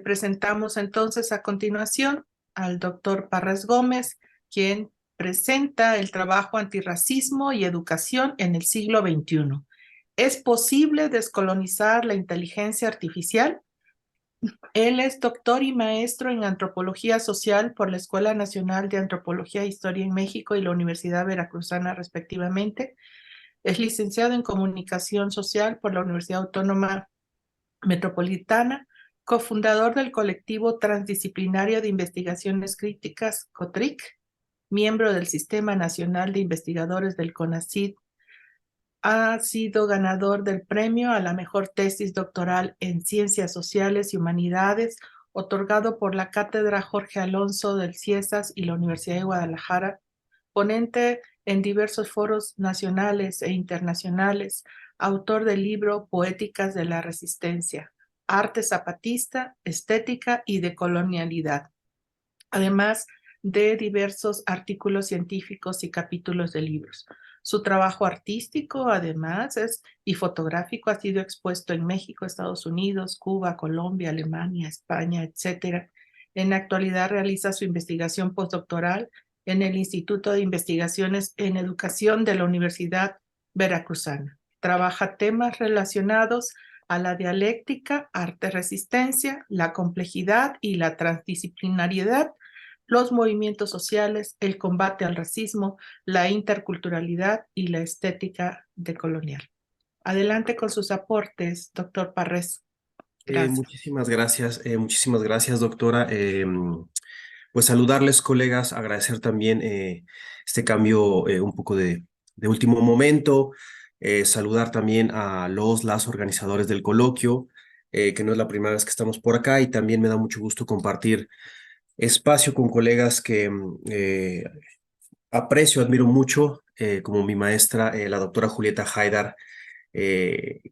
Presentamos entonces a continuación al doctor Parras Gómez, quien presenta el trabajo antirracismo y educación en el siglo XXI. ¿Es posible descolonizar la inteligencia artificial? Él es doctor y maestro en antropología social por la Escuela Nacional de Antropología e Historia en México y la Universidad Veracruzana, respectivamente. Es licenciado en comunicación social por la Universidad Autónoma Metropolitana, cofundador del colectivo transdisciplinario de investigaciones críticas, COTRIC, miembro del Sistema Nacional de Investigadores del CONACYT. Ha sido ganador del premio a la mejor tesis doctoral en Ciencias Sociales y Humanidades, otorgado por la Cátedra Jorge Alonso del CIESAS y la Universidad de Guadalajara, ponente en diversos foros nacionales e internacionales, autor del libro Poéticas de la Resistencia, Arte Zapatista, Estética y Decolonialidad, además de diversos artículos científicos y capítulos de libros. Su trabajo artístico, además, y fotográfico ha sido expuesto en México, Estados Unidos, Cuba, Colombia, Alemania, España, etc. En la actualidad realiza su investigación postdoctoral en el Instituto de Investigaciones en Educación de la Universidad Veracruzana. Trabaja temas relacionados a la dialéctica, arte-resistencia, la complejidad y la transdisciplinariedad, los movimientos sociales, el combate al racismo, la interculturalidad y la estética decolonial. Adelante con sus aportes, doctor Parres. Gracias. Muchísimas gracias, doctora. Pues saludarles, colegas, agradecer también este cambio un poco de último momento, saludar también a las organizadores del coloquio, que no es la primera vez que estamos por acá, y también me da mucho gusto compartir espacio con colegas que aprecio, admiro mucho, como mi maestra, la doctora Julieta Haidar,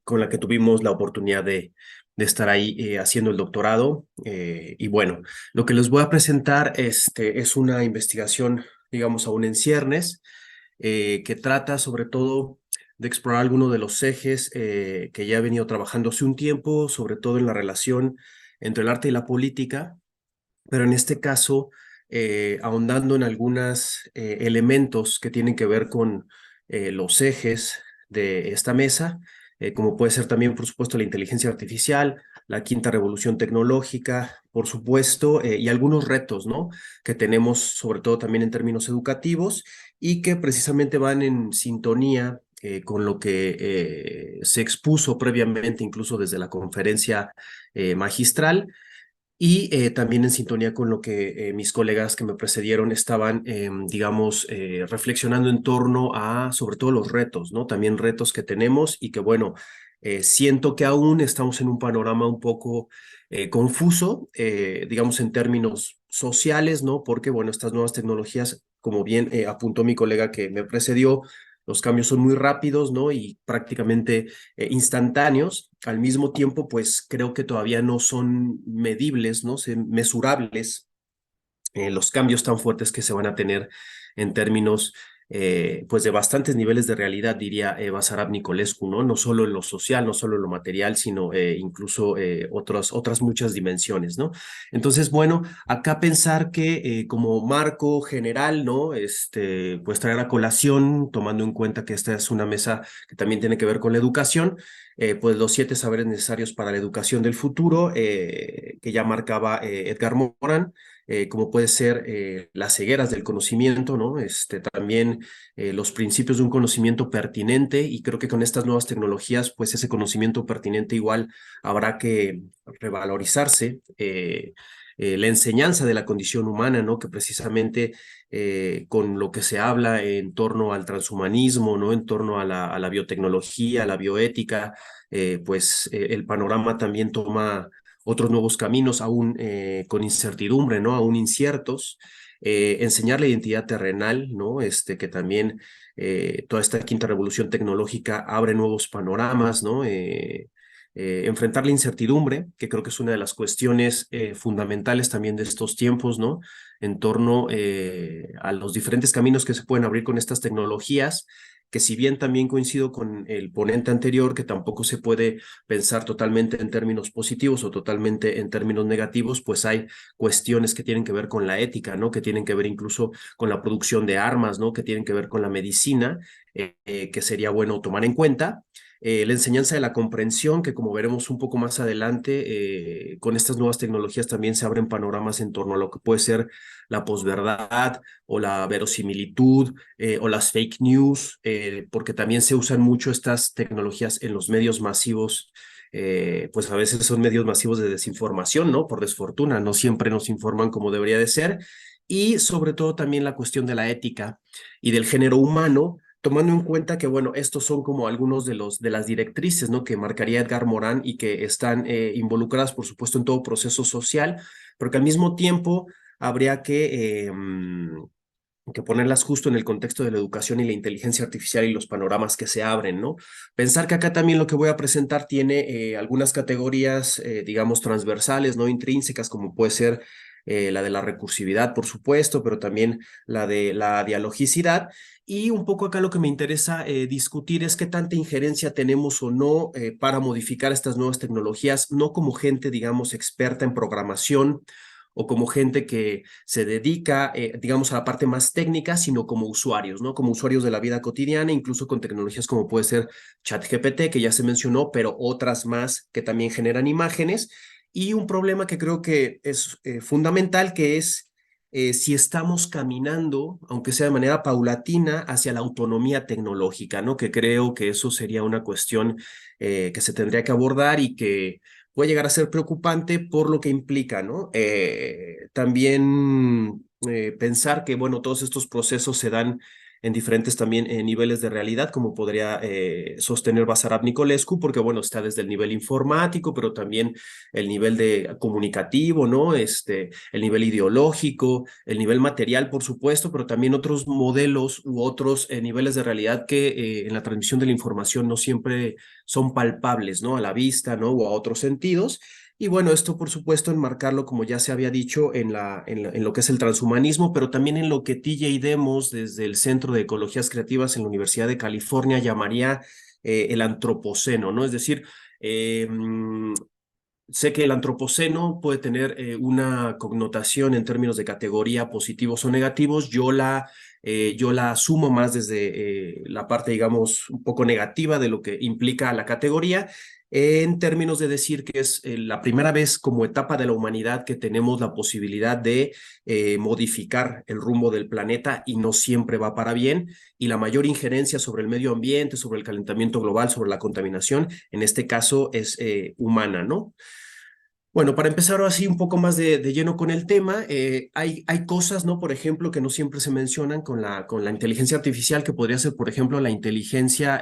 con la que tuvimos la oportunidad de estar ahí haciendo el doctorado. Y bueno, lo que les voy a presentar es una investigación, digamos, aún en ciernes, que trata sobre todo de explorar algunos de los ejes que ya he venido trabajando hace un tiempo, sobre todo en la relación entre el arte y la política, pero en este caso ahondando en algunos elementos que tienen que ver con los ejes de esta mesa, como puede ser también, por supuesto, la inteligencia artificial, la quinta revolución tecnológica, por supuesto, y algunos retos, ¿no?, que tenemos, sobre todo también en términos educativos, y que precisamente van en sintonía con lo que se expuso previamente, incluso desde la conferencia magistral, y también en sintonía con lo que mis colegas que me precedieron estaban, digamos, reflexionando en torno a, sobre todo, los retos, ¿no? También retos que tenemos y que, bueno, siento que aún estamos en un panorama un poco confuso, digamos, en términos sociales, ¿no? Porque, bueno, estas nuevas tecnologías, como bien apuntó mi colega que me precedió, los cambios son muy rápidos, ¿no? Y prácticamente instantáneos. Al mismo tiempo, pues creo que todavía no son medibles, ¿no? Mesurables los cambios tan fuertes que se van a tener en términos pues de bastantes niveles de realidad, diría Basarab Nicolescu, ¿no? No solo en lo social, no solo en lo material, sino incluso otras muchas dimensiones, ¿no? Entonces, bueno, acá pensar que como marco general, ¿no? Pues traer a colación, tomando en cuenta que esta es una mesa que también tiene que ver con la educación, pues los 7 saberes necesarios para la educación del futuro, que ya marcaba Edgar Morin, como puede ser las cegueras del conocimiento, ¿no? También los principios de un conocimiento pertinente, y creo que con estas nuevas tecnologías, pues ese conocimiento pertinente igual habrá que revalorizarse. La enseñanza de la condición humana, ¿no? Que precisamente con lo que se habla en torno al transhumanismo, ¿no? En torno a la biotecnología, a la bioética, pues el panorama también toma otros nuevos caminos, aún con incertidumbre, ¿no? Aún inciertos. Enseñar la identidad terrenal, ¿no? Que también toda esta quinta revolución tecnológica abre nuevos panoramas, ¿no? enfrentar la incertidumbre, que creo que es una de las cuestiones fundamentales también de estos tiempos, ¿no? En torno a los diferentes caminos que se pueden abrir con estas tecnologías, que si bien también coincido con el ponente anterior, que tampoco se puede pensar totalmente en términos positivos o totalmente en términos negativos, pues hay cuestiones que tienen que ver con la ética, ¿no? Que tienen que ver incluso con la producción de armas, ¿no? Que tienen que ver con la medicina, que sería bueno tomar en cuenta. La enseñanza de la comprensión, que como veremos un poco más adelante, con estas nuevas tecnologías también se abren panoramas en torno a lo que puede ser la posverdad o la verosimilitud o las fake news, porque también se usan mucho estas tecnologías en los medios masivos. Pues a veces son medios masivos de desinformación, ¿no? Por desfortuna, no siempre nos informan como debería de ser. Y sobre todo también la cuestión de la ética y del género humano, tomando en cuenta que, bueno, estos son como algunos de las directrices, ¿no? Que marcaría Edgar Morin y que están involucradas, por supuesto, en todo proceso social, pero que al mismo tiempo habría que ponerlas justo en el contexto de la educación y la inteligencia artificial y los panoramas que se abren, ¿no? Pensar que acá también lo que voy a presentar tiene algunas categorías, digamos, transversales, no intrínsecas, como puede ser la de la recursividad, por supuesto, pero también la de la dialogicidad. Y un poco acá lo que me interesa discutir es qué tanta injerencia tenemos o no para modificar estas nuevas tecnologías, no como gente, digamos, experta en programación o como gente que se dedica, digamos, a la parte más técnica, sino como usuarios, ¿no? Como usuarios de la vida cotidiana, incluso con tecnologías como puede ser ChatGPT, que ya se mencionó, pero otras más que también generan imágenes. Y un problema que creo que es fundamental, que es si estamos caminando, aunque sea de manera paulatina, hacia la autonomía tecnológica, ¿no? Que creo que eso sería una cuestión que se tendría que abordar y que puede llegar a ser preocupante por lo que implica, ¿no? También pensar que, bueno, todos estos procesos se dan en diferentes también niveles de realidad, como podría sostener Basarab Nicolescu, porque, bueno, está desde el nivel informático, pero también el nivel de comunicativo, ¿no? El nivel ideológico, el nivel material, por supuesto, pero también otros modelos u otros niveles de realidad que en la transmisión de la información no siempre son palpables, ¿no? A la vista, ¿no? O a otros sentidos. Y bueno, esto por supuesto enmarcarlo, como ya se había dicho, en lo que es el transhumanismo, pero también en lo que TJ Demos, desde el Centro de Ecologías Creativas en la Universidad de California, llamaría el antropoceno, ¿no? Es decir, sé que el antropoceno puede tener una connotación en términos de categoría positivos o negativos. Yo la asumo más desde la parte, digamos, un poco negativa de lo que implica la categoría, en términos de decir que es la primera vez como etapa de la humanidad que tenemos la posibilidad de modificar el rumbo del planeta y no siempre va para bien, y la mayor injerencia sobre el medio ambiente, sobre el calentamiento global, sobre la contaminación, en este caso es humana, ¿no? Bueno, para empezar así un poco más de lleno con el tema, hay cosas, ¿no? Por ejemplo, que no siempre se mencionan con la inteligencia artificial, que podría ser, por ejemplo, la inteligencia,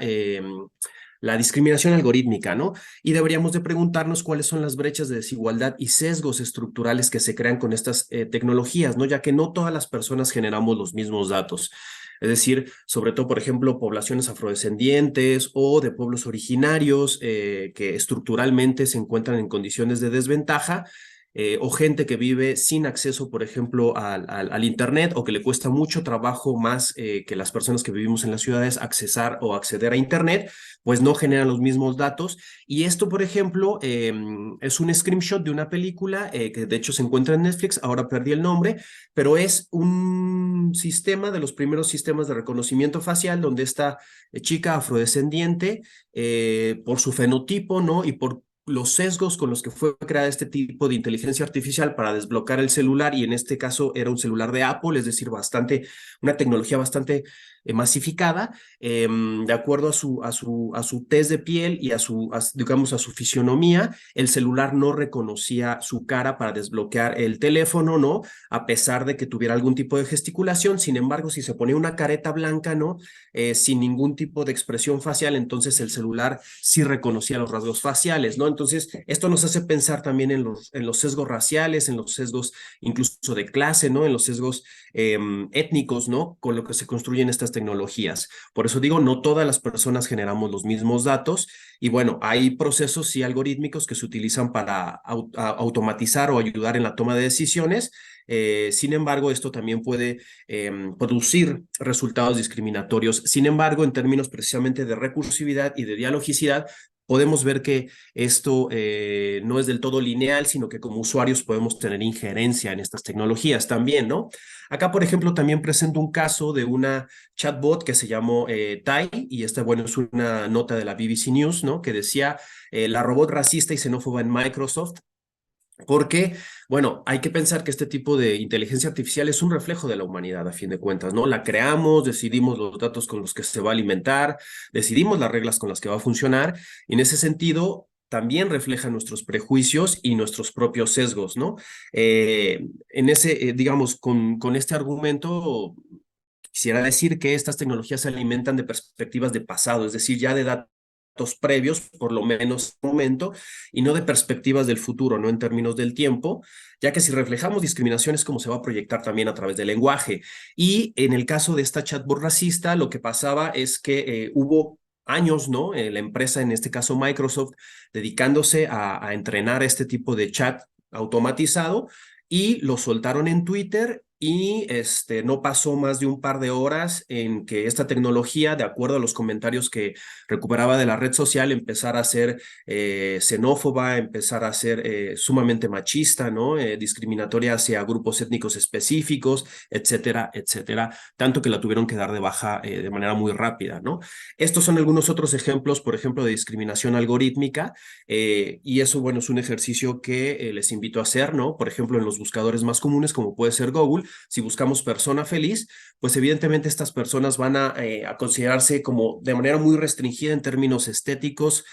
la discriminación algorítmica, ¿no? Y deberíamos de preguntarnos cuáles son las brechas de desigualdad y sesgos estructurales que se crean con estas tecnologías, ¿no? Ya que no todas las personas generamos los mismos datos. Es decir, sobre todo, por ejemplo, poblaciones afrodescendientes o de pueblos originarios que estructuralmente se encuentran en condiciones de desventaja, o gente que vive sin acceso, por ejemplo, al Internet, o que le cuesta mucho trabajo más que las personas que vivimos en las ciudades accesar o acceder a Internet, pues no generan los mismos datos. Y esto, por ejemplo, es un screenshot de una película que de hecho se encuentra en Netflix, ahora perdí el nombre, pero es un sistema de los primeros sistemas de reconocimiento facial donde esta chica afrodescendiente, por su fenotipo, ¿no? Y por los sesgos con los que fue creada este tipo de inteligencia artificial para desbloquear el celular, y en este caso era un celular de Apple, es decir, una tecnología bastante masificada, de acuerdo a su tez de piel y digamos, a su fisionomía, el celular no reconocía su cara para desbloquear el teléfono, ¿no? A pesar de que tuviera algún tipo de gesticulación. Sin embargo, si se ponía una careta blanca, ¿no? Sin ningún tipo de expresión facial, entonces el celular sí reconocía los rasgos faciales, ¿no? Entonces, esto nos hace pensar también en los sesgos raciales, en los sesgos incluso de clase, ¿no? En los sesgos étnicos, ¿no? Con lo que se construyen estas tecnologías. Por eso digo, no todas las personas generamos los mismos datos, Y bueno, hay procesos sí algorítmicos que se utilizan para automatizar o ayudar en la toma de decisiones. Sin embargo, esto también puede producir resultados discriminatorios. Sin embargo, en términos precisamente de recursividad y de dialogicidad, podemos ver que esto no es del todo lineal, sino que como usuarios podemos tener injerencia en estas tecnologías también, ¿no? Acá, por ejemplo, también presento un caso de una chatbot que se llamó Tai, y esta, bueno, es una nota de la BBC News, ¿no? Que decía, la robot racista y xenófoba en Microsoft, porque, bueno, hay que pensar que este tipo de inteligencia artificial es un reflejo de la humanidad, a fin de cuentas, ¿no? La creamos, decidimos los datos con los que se va a alimentar, decidimos las reglas con las que va a funcionar, y en ese sentido también refleja nuestros prejuicios y nuestros propios sesgos, ¿no? Digamos, con este argumento, quisiera decir que estas tecnologías se alimentan de perspectivas de pasado, es decir, ya de datos previos, por lo menos en el momento, y no de perspectivas del futuro, no en términos del tiempo, ya que si reflejamos discriminación es como se va a proyectar también a través del lenguaje. Y en el caso de esta chatbot racista, lo que pasaba es que hubo años, ¿no? La empresa, en este caso Microsoft, dedicándose a entrenar este tipo de chat automatizado, y lo soltaron en Twitter, y no pasó más de un par de horas en que esta tecnología, de acuerdo a los comentarios que recuperaba de la red social, empezara a ser xenófoba, empezar a ser sumamente machista, ¿no? Discriminatoria hacia grupos étnicos específicos, etcétera, etcétera, tanto que la tuvieron que dar de baja de manera muy rápida, ¿no? Estos son algunos otros ejemplos, por ejemplo, de discriminación algorítmica, y eso, bueno, es un ejercicio que les invito a hacer, ¿no? Por ejemplo, en los buscadores más comunes, como puede ser Google, si buscamos persona feliz, pues evidentemente estas personas van a considerarse como de manera muy restringida en términos estéticos,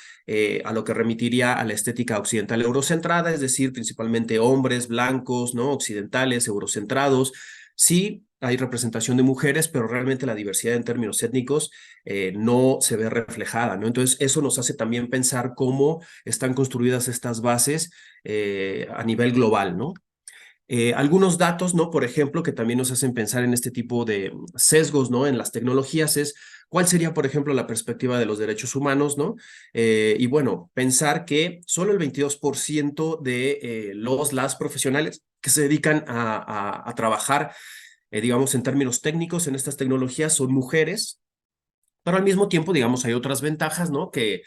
a lo que remitiría a la estética occidental eurocentrada, es decir, principalmente hombres blancos, ¿no? Occidentales, eurocentrados. Sí, hay representación de mujeres, pero realmente la diversidad en términos étnicos no se ve reflejada, ¿no? Entonces, eso nos hace también pensar cómo están construidas estas bases a nivel global, ¿no? Algunos datos, ¿no? Por ejemplo, que también nos hacen pensar en este tipo de sesgos, ¿no? En las tecnologías es cuál sería, por ejemplo, la perspectiva de los derechos humanos, ¿no? Y bueno, pensar que solo el 22% de las profesionales que se dedican a trabajar, digamos, en términos técnicos en estas tecnologías son mujeres, pero al mismo tiempo, digamos, hay otras ventajas, ¿no? Que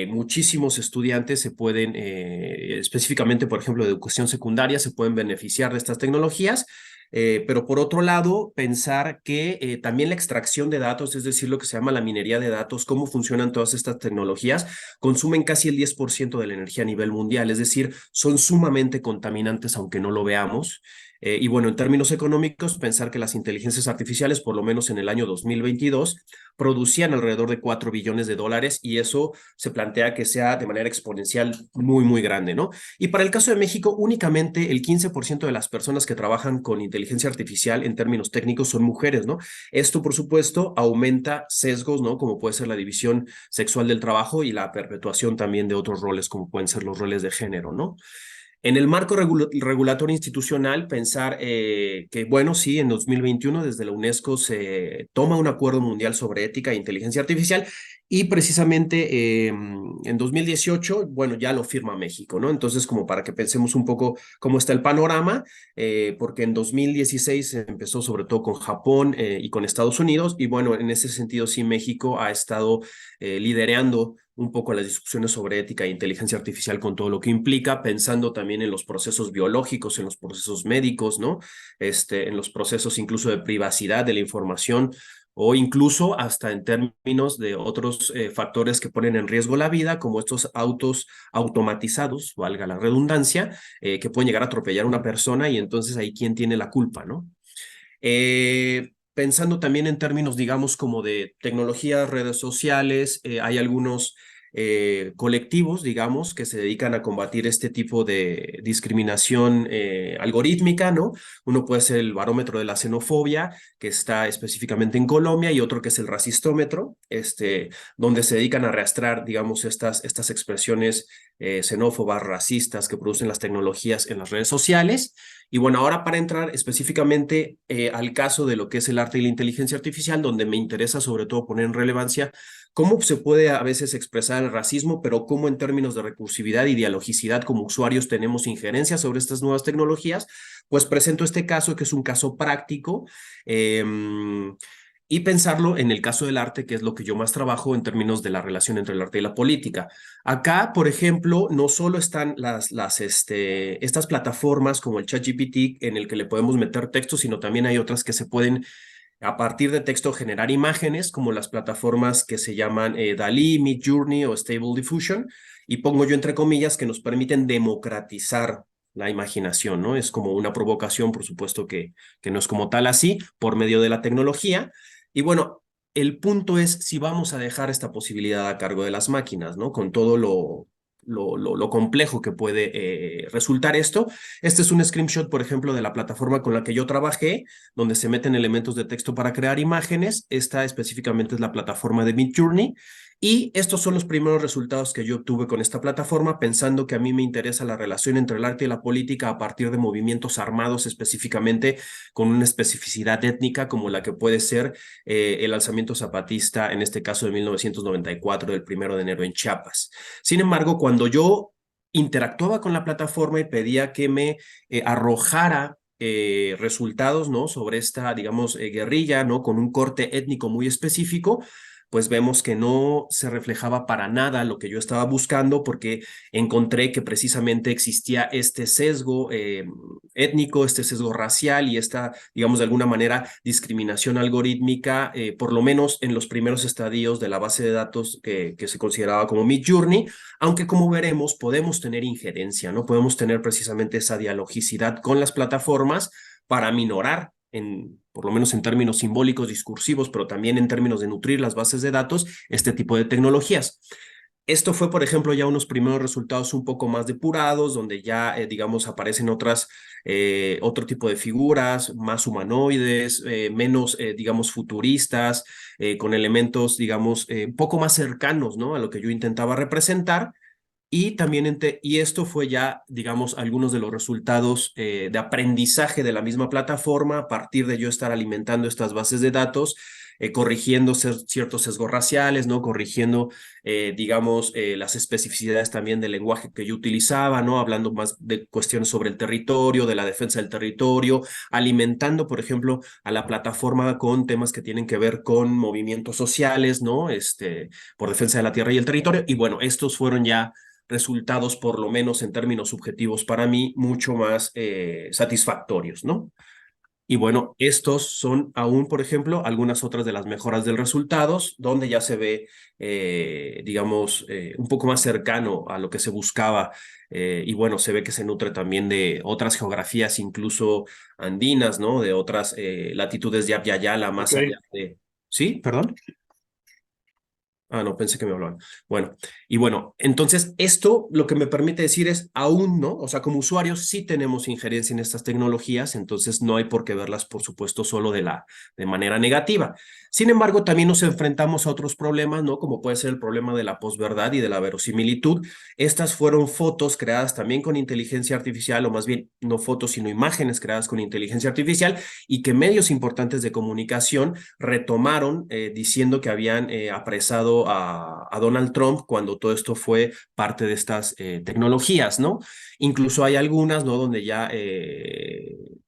muchísimos estudiantes se pueden, específicamente, por ejemplo, de educación secundaria, se pueden beneficiar de estas tecnologías. Pero por otro lado, pensar que también la extracción de datos, es decir, lo que se llama la minería de datos, cómo funcionan todas estas tecnologías, consumen casi el 10% de la energía a nivel mundial, es decir, son sumamente contaminantes aunque no lo veamos. Y bueno, en términos económicos, pensar que las inteligencias artificiales, por lo menos en el año 2022, producían alrededor de 4 billones de dólares, y eso se plantea que sea de manera exponencial muy, muy grande, ¿no? Y para el caso de México, únicamente el 15% de las personas que trabajan con inteligencia artificial en términos técnicos son mujeres, ¿no? Esto, por supuesto, aumenta sesgos, ¿no? Como puede ser la división sexual del trabajo y la perpetuación también de otros roles, como pueden ser los roles de género, ¿no? En el marco regulatorio institucional, pensar que, bueno, sí, en 2021 desde la UNESCO se toma un acuerdo mundial sobre ética e inteligencia artificial, y precisamente en 2018, bueno, ya lo firma México, ¿no? Entonces, como para que pensemos un poco cómo está el panorama, porque en 2016 se empezó sobre todo con Japón y con Estados Unidos, y bueno, en ese sentido sí México ha estado liderando un poco las discusiones sobre ética e inteligencia artificial con todo lo que implica, pensando también en los procesos biológicos, en los procesos médicos, ¿no? En los procesos incluso de privacidad de la información, o incluso hasta en términos de otros factores que ponen en riesgo la vida, como estos autos automatizados, valga la redundancia, que pueden llegar a atropellar a una persona, y entonces ahí quién tiene la culpa, ¿no? Pensando también en términos, digamos, como de tecnologías, redes sociales, hay algunos colectivos, digamos, que se dedican a combatir este tipo de discriminación algorítmica, ¿no? Uno puede ser el barómetro de la xenofobia, que está específicamente en Colombia, y otro que es el racistómetro, donde se dedican a rastrear, digamos, estas expresiones xenófobas, racistas que producen las tecnologías en las redes sociales. Y bueno, ahora para entrar específicamente al caso de lo que es el arte y la inteligencia artificial, donde me interesa sobre todo poner en relevancia cómo se puede a veces expresar el racismo, pero cómo en términos de recursividad y dialogicidad como usuarios tenemos injerencia sobre estas nuevas tecnologías, pues presento este caso que es un caso práctico. Eh, y pensarlo en el caso del arte, que es lo que yo más trabajo en términos de la relación entre el arte y la política. Acá, por ejemplo, no solo están estas plataformas como el ChatGPT en el que le podemos meter texto, sino también hay otras que se pueden a partir de texto generar imágenes, como las plataformas que se llaman DALL-E, Midjourney o Stable Diffusion, y pongo yo entre comillas que nos permiten democratizar la imaginación, ¿no? Es como una provocación, por supuesto que no es como tal así, por medio de la tecnología. Y bueno, el punto es si vamos a dejar esta posibilidad a cargo de las máquinas, ¿no? Con todo lo complejo que puede resultar esto. Este es un screenshot, por ejemplo, de la plataforma con la que yo trabajé, donde se meten elementos de texto para crear imágenes. Esta específicamente es la plataforma de Midjourney. Y estos son los primeros resultados que yo obtuve con esta plataforma, pensando que a mí me interesa la relación entre el arte y la política a partir de movimientos armados, específicamente con una especificidad étnica como la que puede ser el alzamiento zapatista, en este caso de 1994, del 1 de enero en Chiapas. Sin embargo, cuando yo interactuaba con la plataforma y pedía que me arrojara resultados, ¿no? Sobre esta, digamos, guerrilla, ¿no? Con un corte étnico muy específico, pues vemos que no se reflejaba para nada lo que yo estaba buscando, porque encontré que precisamente existía este sesgo étnico, este sesgo racial y esta, digamos, de alguna manera, discriminación algorítmica, por lo menos en los primeros estadios de la base de datos que se consideraba como Midjourney, aunque como veremos podemos tener injerencia, ¿no? Podemos tener precisamente esa dialogicidad con las plataformas para minorar por lo menos en términos simbólicos, discursivos, pero también en términos de nutrir las bases de datos, este tipo de tecnologías. Esto fue, por ejemplo, ya unos primeros resultados un poco más depurados, donde ya, digamos, aparecen otro tipo de figuras, más humanoides, menos, digamos, futuristas, con elementos, digamos, un poco más cercanos, ¿no? A lo que yo intentaba representar. Y también, y esto fue ya, digamos, algunos de los resultados de aprendizaje de la misma plataforma a partir de yo estar alimentando estas bases de datos, corrigiendo ciertos sesgos raciales, ¿no? Corrigiendo, digamos, las especificidades también del lenguaje que yo utilizaba, ¿no? Hablando más de cuestiones sobre el territorio, de la defensa del territorio, alimentando, por ejemplo, a la plataforma con temas que tienen que ver con movimientos sociales, ¿no? Por defensa de la tierra y el territorio. Y bueno, estos fueron ya resultados, por lo menos en términos subjetivos para mí, mucho más satisfactorios, ¿no? Y bueno, estos son aún, por ejemplo, algunas otras de las mejoras del resultados, donde ya se ve, digamos, un poco más cercano a lo que se buscaba. Y bueno, se ve que se nutre también de otras geografías, incluso andinas, ¿no? De otras latitudes de Abya Yala, más Ok. allá de... ¿Sí? ¿Perdón? Ah, no, pensé que me hablaban. Bueno, y bueno, entonces esto lo que me permite decir es, aún no, o sea, como usuarios sí tenemos injerencia en estas tecnologías, entonces no hay por qué verlas, por supuesto, solo de manera negativa. Sin embargo, también nos enfrentamos a otros problemas, ¿no? Como puede ser el problema de la posverdad y de la verosimilitud. Estas fueron fotos creadas también con inteligencia artificial, o más bien no fotos, sino imágenes creadas con inteligencia artificial y que medios importantes de comunicación retomaron diciendo que habían apresado a Donald Trump cuando todo esto fue parte de estas tecnologías, ¿no? Incluso hay algunas, ¿no? Donde ya,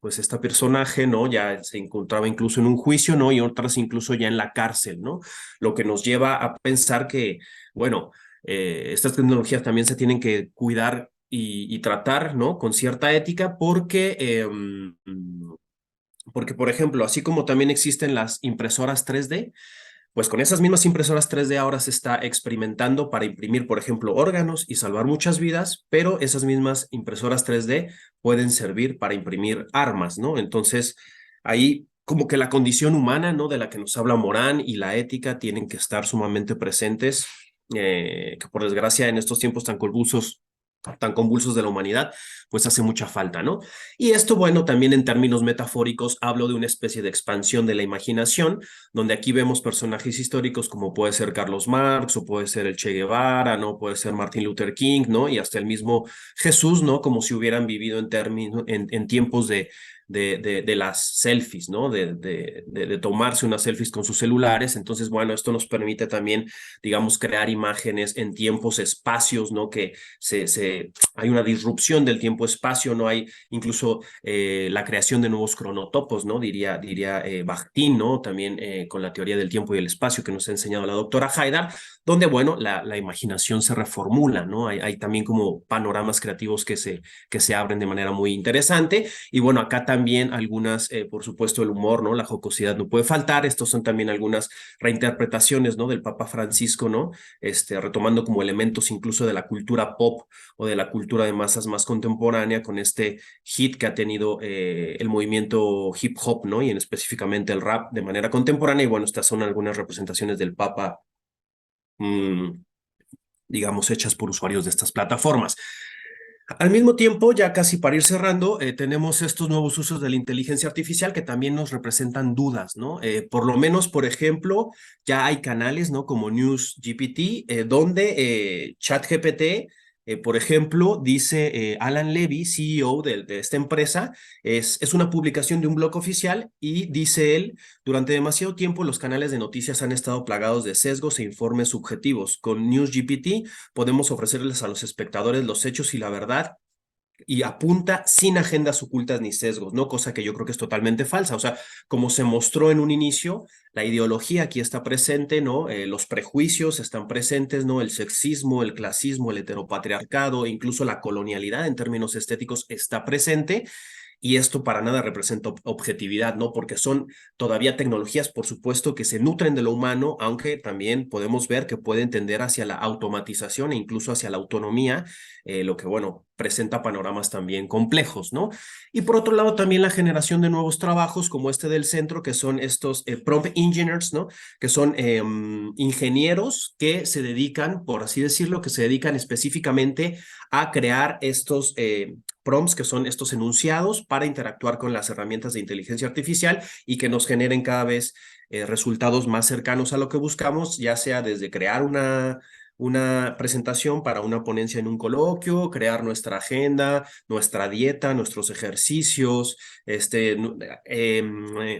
pues este personaje, ¿no? Ya se encontraba incluso en un juicio, ¿no? Y otras incluso ya en la cárcel, ¿no? Lo que nos lleva a pensar que, bueno, estas tecnologías también se tienen que cuidar y tratar, ¿no? Con cierta ética porque, por ejemplo, así como también existen las impresoras 3D, pues con esas mismas impresoras 3D ahora se está experimentando para imprimir, por ejemplo, órganos y salvar muchas vidas, pero esas mismas impresoras 3D pueden servir para imprimir armas, ¿no? Entonces, ahí como que la condición humana, ¿no? De la que nos habla Morán y la ética tienen que estar sumamente presentes, que por desgracia en estos tiempos tan convulsos de la humanidad, pues hace mucha falta, ¿no? Y esto, bueno, también en términos metafóricos hablo de una especie de expansión de la imaginación, donde aquí vemos personajes históricos como puede ser Carlos Marx o puede ser el Che Guevara, ¿no? Puede ser Martin Luther King, ¿no? Y hasta el mismo Jesús, ¿no? Como si hubieran vivido en tiempos de las selfies, ¿no? De tomarse unas selfies con sus celulares. Entonces, bueno, esto nos permite también, digamos, crear imágenes en tiempos, espacios, ¿no? Que hay una disrupción del tiempo-espacio, ¿no? Hay incluso la creación de nuevos cronotopos, ¿no? Diría Bakhtin, ¿no? También con la teoría del tiempo y el espacio que nos ha enseñado la doctora Haidar, donde, bueno, la imaginación se reformula, ¿no? Hay también como panoramas creativos que se abren de manera muy interesante. Y bueno, acá también algunas, por supuesto, el humor, ¿no? La jocosidad no puede faltar. Estos son también algunas reinterpretaciones, ¿no? Del Papa Francisco, ¿no? Retomando como elementos incluso de la cultura pop o de la cultura de masas más contemporánea con este hit que ha tenido el movimiento hip hop, ¿no? Y en específicamente el rap de manera contemporánea. Y bueno, estas son algunas representaciones del Papa, digamos, hechas por usuarios de estas plataformas. Al mismo tiempo, ya casi para ir cerrando, tenemos estos nuevos usos de la inteligencia artificial que también nos representan dudas, ¿no? Por lo menos, por ejemplo, ya hay canales, ¿no? Como NewsGPT, donde ChatGPT, por ejemplo, dice Alan Levy, CEO de esta empresa, es una publicación de un blog oficial y dice él, durante demasiado tiempo los canales de noticias han estado plagados de sesgos e informes subjetivos. Con NewsGPT podemos ofrecerles a los espectadores los hechos y la verdad y apunta sin agendas ocultas ni sesgos, ¿no? Cosa que yo creo que es totalmente falsa. O sea, como se mostró en un inicio, la ideología aquí está presente, ¿no? Los prejuicios están presentes, ¿no? El sexismo, el clasismo, el heteropatriarcado, incluso la colonialidad en términos estéticos está presente. Y esto para nada representa objetividad, ¿no? Porque son todavía tecnologías, por supuesto, que se nutren de lo humano, aunque también podemos ver que pueden tender hacia la automatización e incluso hacia la autonomía, lo que, bueno, presenta panoramas también complejos, ¿no? Y por otro lado, también la generación de nuevos trabajos como este del centro, que son estos prompt engineers, ¿no? Que son ingenieros que se dedican, por así decirlo, que se dedican específicamente a crear estos prompts, que son estos enunciados para interactuar con las herramientas de inteligencia artificial y que nos generen cada vez resultados más cercanos a lo que buscamos, ya sea desde crear una presentación para una ponencia en un coloquio, crear nuestra agenda, nuestra dieta, nuestros ejercicios,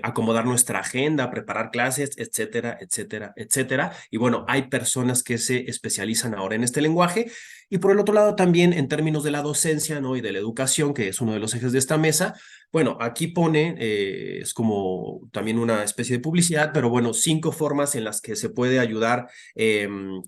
acomodar nuestra agenda, preparar clases, etcétera, etcétera, etcétera. Y bueno, hay personas que se especializan ahora en este lenguaje. Y por el otro lado, también en términos de la docencia, ¿no? Y de la educación, que es uno de los ejes de esta mesa, bueno, aquí pone, es como también una especie de publicidad, pero bueno, 5 formas en las que se puede ayudar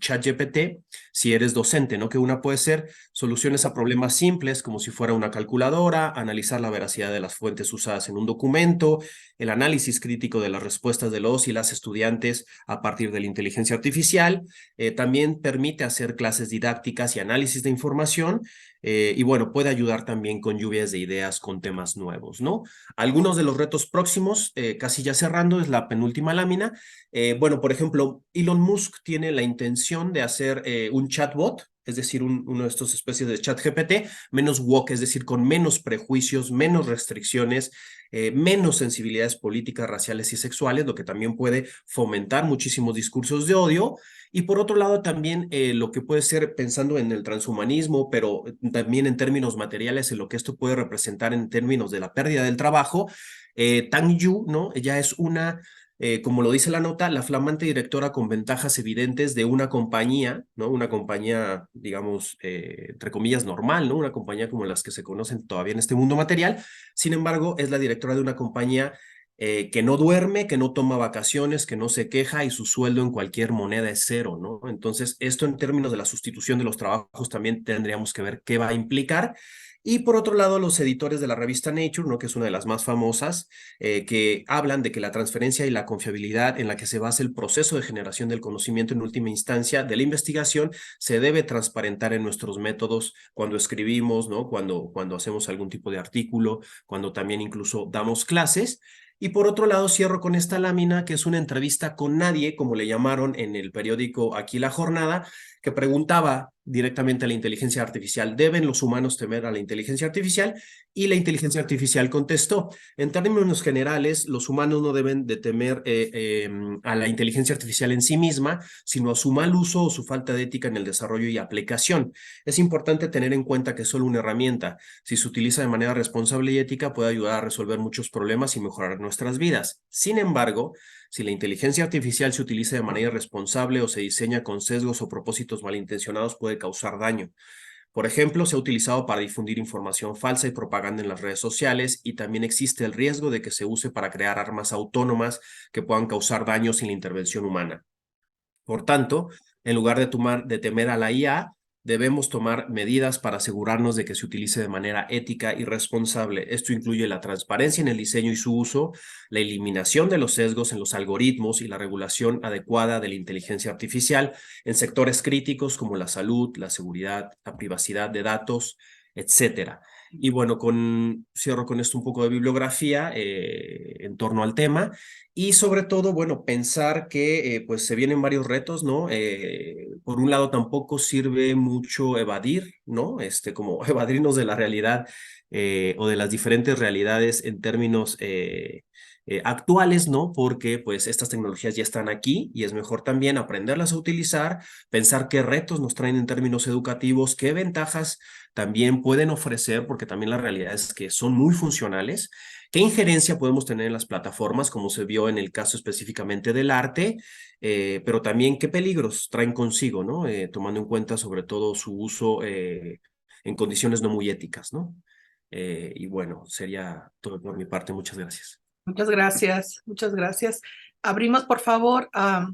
ChatGPT si eres docente, ¿no? Que una puede ser soluciones a problemas simples, como si fuera una calculadora, analizar la veracidad de las fuentes usadas en un documento, el análisis crítico de las respuestas de los y las estudiantes a partir de la inteligencia artificial. También permite hacer clases didácticas y análisis de información. Y bueno, puede ayudar también con lluvias de ideas con temas nuevos, ¿no? Algunos de los retos próximos, casi ya cerrando, es la penúltima lámina. Bueno, por ejemplo, Elon Musk tiene la intención de hacer un chatbot, es decir, uno de estos especies de chat GPT, menos woke, es decir, con menos prejuicios, menos restricciones, menos sensibilidades políticas, raciales y sexuales, lo que también puede fomentar muchísimos discursos de odio. Y por otro lado, también lo que puede ser pensando en el transhumanismo, pero también en términos materiales, en lo que esto puede representar en términos de la pérdida del trabajo. Tang Yu, ¿no? Ella es una como lo dice la nota, la flamante directora con ventajas evidentes de una compañía, ¿no? Una compañía, digamos, entre comillas, normal, ¿no? Una compañía como las que se conocen todavía en este mundo material. Sin embargo, es la directora de una compañía que no duerme, que no toma vacaciones, que no se queja y su sueldo en cualquier moneda es cero, ¿no? Entonces, esto en términos de la sustitución de los trabajos también tendríamos que ver qué va a implicar. Y por otro lado, los editores de la revista Nature, ¿no? Que es una de las más famosas, que hablan de que la transferencia y la confiabilidad en la que se basa el proceso de generación del conocimiento en última instancia de la investigación se debe transparentar en nuestros métodos cuando escribimos, ¿no? Cuando hacemos algún tipo de artículo, cuando también incluso damos clases. Y por otro lado, cierro con esta lámina, que es una entrevista con nadie, como le llamaron en el periódico Aquí La Jornada, que preguntaba directamente a la inteligencia artificial. ¿Deben los humanos temer a la inteligencia artificial? Y la inteligencia artificial contestó: en términos generales, los humanos no deben de temer a la inteligencia artificial en sí misma, sino a su mal uso o su falta de ética en el desarrollo y aplicación. Es importante tener en cuenta que es solo una herramienta. Si se utiliza de manera responsable y ética, puede ayudar a resolver muchos problemas y mejorar nuestras vidas. Sin embargo, si la inteligencia artificial se utiliza de manera irresponsable o se diseña con sesgos o propósitos malintencionados, puede causar daño. Por ejemplo, se ha utilizado para difundir información falsa y propaganda en las redes sociales, y también existe el riesgo de que se use para crear armas autónomas que puedan causar daño sin la intervención humana. Por tanto, en lugar de temer a la IA, debemos tomar medidas para asegurarnos de que se utilice de manera ética y responsable. Esto incluye la transparencia en el diseño y su uso, la eliminación de los sesgos en los algoritmos y la regulación adecuada de la inteligencia artificial en sectores críticos como la salud, la seguridad, la privacidad de datos, etcétera. Y bueno, cierro con esto un poco de bibliografía en torno al tema. Y sobre todo, bueno, pensar que pues se vienen varios retos, ¿no? Por un lado, tampoco sirve mucho evadir, ¿no? Como evadirnos de la realidad o de las diferentes realidades en términos actuales, ¿no? Porque pues estas tecnologías ya están aquí y es mejor también aprenderlas a utilizar, pensar qué retos nos traen en términos educativos, qué ventajas también pueden ofrecer, porque también la realidad es que son muy funcionales. ¿Qué injerencia podemos tener en las plataformas, como se vio en el caso específicamente del arte? Pero también qué peligros traen consigo, ¿no? Tomando en cuenta sobre todo su uso en condiciones no muy éticas, ¿no? Y bueno, sería todo por mi parte. Muchas gracias. Muchas gracias, muchas gracias. Abrimos, por favor, a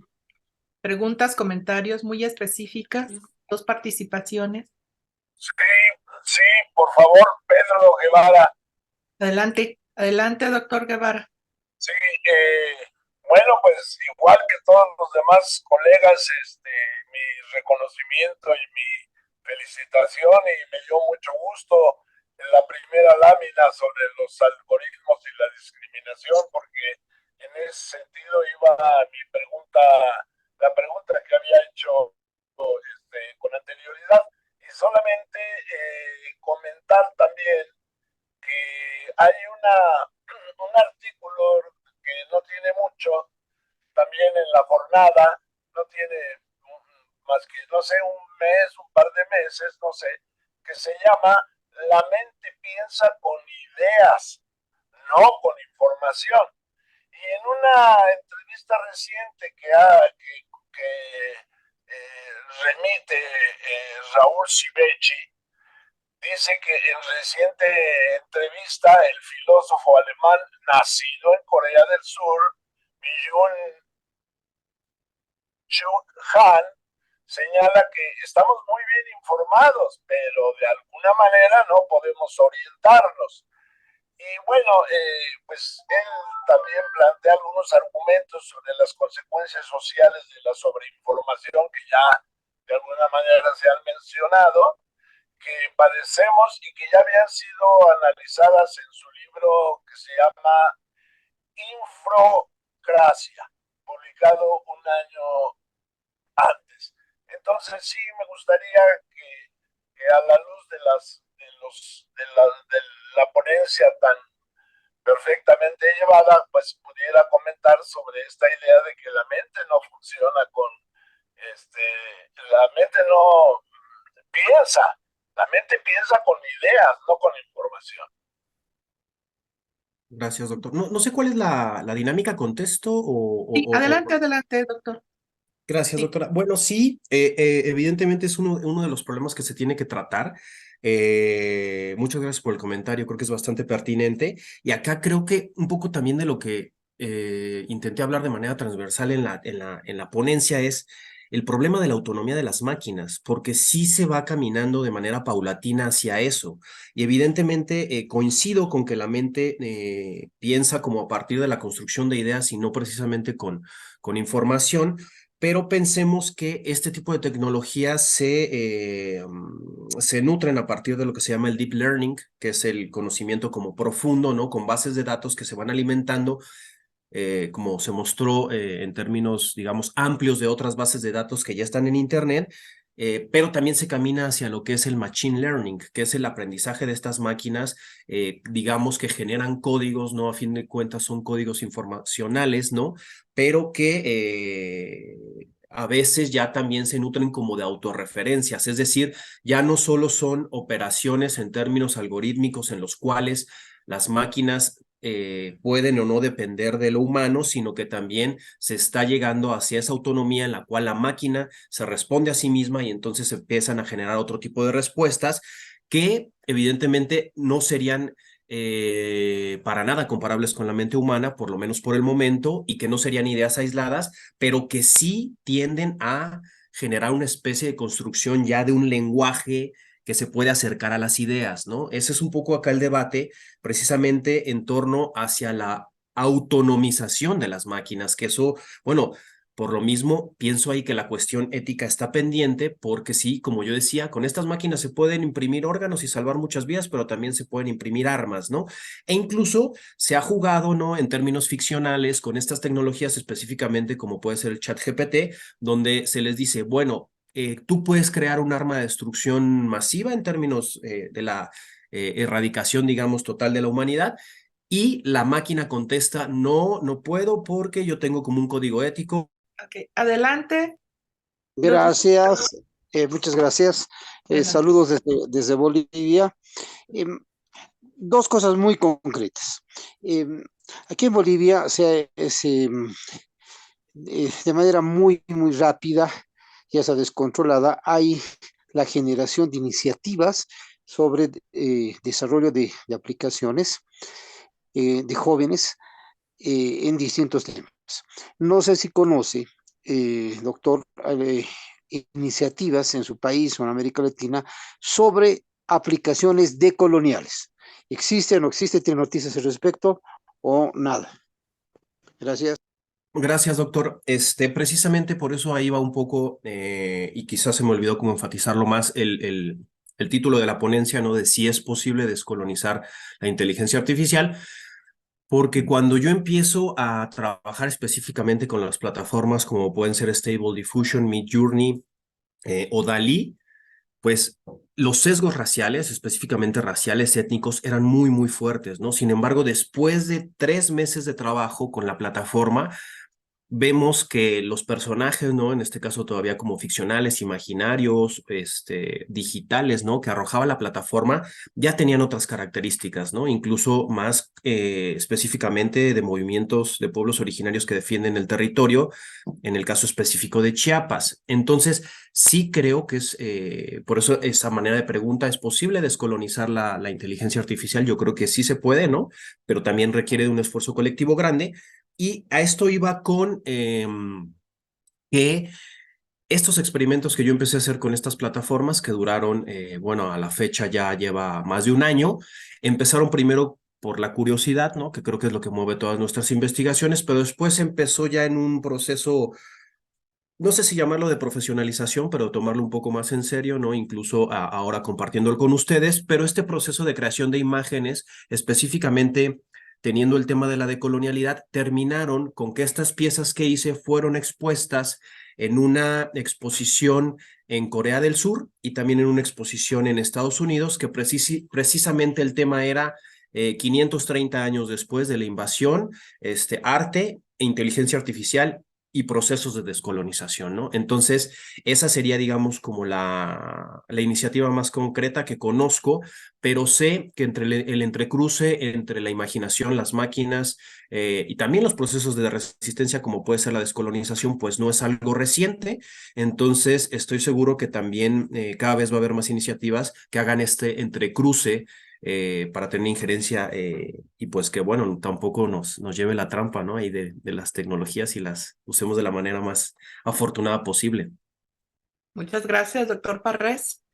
preguntas, comentarios muy específicas, dos participaciones. Sí, sí, por favor, Pedro Guevara. Adelante, adelante, doctor Guevara. Sí, bueno, pues igual que todos los demás colegas, mi reconocimiento y mi felicitación, y me dio mucho gusto en la primera lámina sobre los algoritmos y la discriminación, porque en ese sentido iba mi pregunta, la pregunta que había hecho con anterioridad, y solamente comentar también que hay un artículo que no tiene mucho, también en la jornada, no tiene más que, no sé, un mes, un par de meses, no sé, que se llama La mente piensa con ideas, no con información. Y en una entrevista reciente que remite Raúl Civechi, dice que en reciente entrevista el filósofo alemán nacido en Corea del Sur, Byung-Chul Han, señala que estamos muy bien informados, pero de alguna manera no podemos orientarnos. Y bueno, pues él también plantea algunos argumentos sobre las consecuencias sociales de la sobreinformación que ya de alguna manera se han mencionado, que padecemos y que ya habían sido analizadas en su libro que se llama Infrocracia, publicado un año antes. Entonces sí me gustaría que a la luz de la ponencia tan perfectamente llevada, pues pudiera comentar sobre esta idea de que la mente no funciona la mente no piensa, la mente piensa con ideas, no con información. Gracias, doctor. No sé cuál es la dinámica. ¿Contesto Sí, adelante, adelante, doctor. Gracias, Sí. doctora. Bueno, sí, evidentemente es uno de los problemas que se tiene que tratar. Muchas gracias por el comentario, creo que es bastante pertinente. Y acá creo que un poco también de lo que intenté hablar de manera transversal en la ponencia es el problema de la autonomía de las máquinas, porque sí se va caminando de manera paulatina hacia eso. Y evidentemente coincido con que la mente piensa como a partir de la construcción de ideas y no precisamente con información. Pero pensemos que este tipo de tecnologías se nutren a partir de lo que se llama el deep learning, que es el conocimiento como profundo, ¿no? Con bases de datos que se van alimentando, como se mostró en términos, digamos, amplios de otras bases de datos que ya están en Internet. pero también se camina hacia lo que es el machine learning, que es el aprendizaje de estas máquinas, digamos que generan códigos, ¿no? A fin de cuentas son códigos informacionales, ¿no? Pero que a veces ya también se nutren como de autorreferencias, es decir, ya no solo son operaciones en términos algorítmicos en los cuales las máquinas pueden o no depender de lo humano, sino que también se está llegando hacia esa autonomía en la cual la máquina se responde a sí misma y entonces empiezan a generar otro tipo de respuestas que evidentemente no serían para nada comparables con la mente humana, por lo menos por el momento, y que no serían ideas aisladas, pero que sí tienden a generar una especie de construcción ya de un lenguaje que se puede acercar a las ideas, ¿no? Ese es un poco acá el debate, precisamente en torno hacia la autonomización de las máquinas, que eso, bueno, por lo mismo, pienso ahí que la cuestión ética está pendiente, porque sí, como yo decía, con estas máquinas se pueden imprimir órganos y salvar muchas vidas, pero también se pueden imprimir armas, ¿no? E incluso se ha jugado, ¿no? En términos ficcionales con estas tecnologías específicamente, como puede ser el ChatGPT, donde se les dice, bueno, tú puedes crear un arma de destrucción masiva en términos de la erradicación, digamos, total de la humanidad. Y la máquina contesta, no, no puedo porque yo tengo como un código ético. Ok, adelante, doctor. Gracias, muchas gracias. Buenas. Saludos desde Bolivia. Em, Dos cosas muy concretas. Aquí en Bolivia de manera muy rápida, ya está descontrolada, hay la generación de iniciativas sobre desarrollo de aplicaciones de jóvenes en distintos temas. No sé si conoce, doctor, iniciativas en su país o en América Latina sobre aplicaciones decoloniales. ¿Existe o no existe? ¿Tiene noticias al respecto o nada? Gracias. Gracias, doctor. Precisamente por eso ahí va un poco, y quizás se me olvidó como enfatizarlo más, el título de la ponencia, ¿no? De si es posible descolonizar la inteligencia artificial, porque cuando yo empiezo a trabajar específicamente con las plataformas como pueden ser Stable Diffusion, Midjourney o DALL-E, pues los sesgos raciales, específicamente raciales, étnicos, eran muy fuertes, ¿no? Sin embargo, después de 3 meses de trabajo con la plataforma, vemos que los personajes, ¿no? En este caso todavía como ficcionales, imaginarios, digitales, ¿no? Que arrojaba la plataforma, ya tenían otras características, ¿no? Incluso más específicamente de movimientos de pueblos originarios que defienden el territorio, en el caso específico de Chiapas. Entonces, sí creo que por eso esa manera de pregunta, ¿es posible descolonizar la inteligencia artificial? Yo creo que sí se puede, ¿no? Pero también requiere de un esfuerzo colectivo grande. Y a esto iba con que estos experimentos que yo empecé a hacer con estas plataformas, que duraron, bueno, a la fecha ya lleva más de un año, empezaron primero por la curiosidad, ¿no? Que creo que es lo que mueve todas nuestras investigaciones, pero después empezó ya en un proceso, no sé si llamarlo de profesionalización, pero tomarlo un poco más en serio, ¿no? Incluso ahora compartiéndolo con ustedes, pero este proceso de creación de imágenes, específicamente teniendo el tema de la decolonialidad, terminaron con que estas piezas que hice fueron expuestas en una exposición en Corea del Sur y también en una exposición en Estados Unidos, que precisamente el tema era 530 años después de la invasión, arte e inteligencia artificial y procesos de descolonización, ¿no? Entonces, esa sería, digamos, como la iniciativa más concreta que conozco, pero sé que entre el entrecruce entre la imaginación, las máquinas y también los procesos de resistencia, como puede ser la descolonización, pues no es algo reciente. Entonces, estoy seguro que también cada vez va a haber más iniciativas que hagan este entrecruce para tener injerencia y pues que bueno, tampoco nos lleve la trampa, ¿no? Ahí de las tecnologías y las usemos de la manera más afortunada posible. Muchas gracias, doctor Parrés.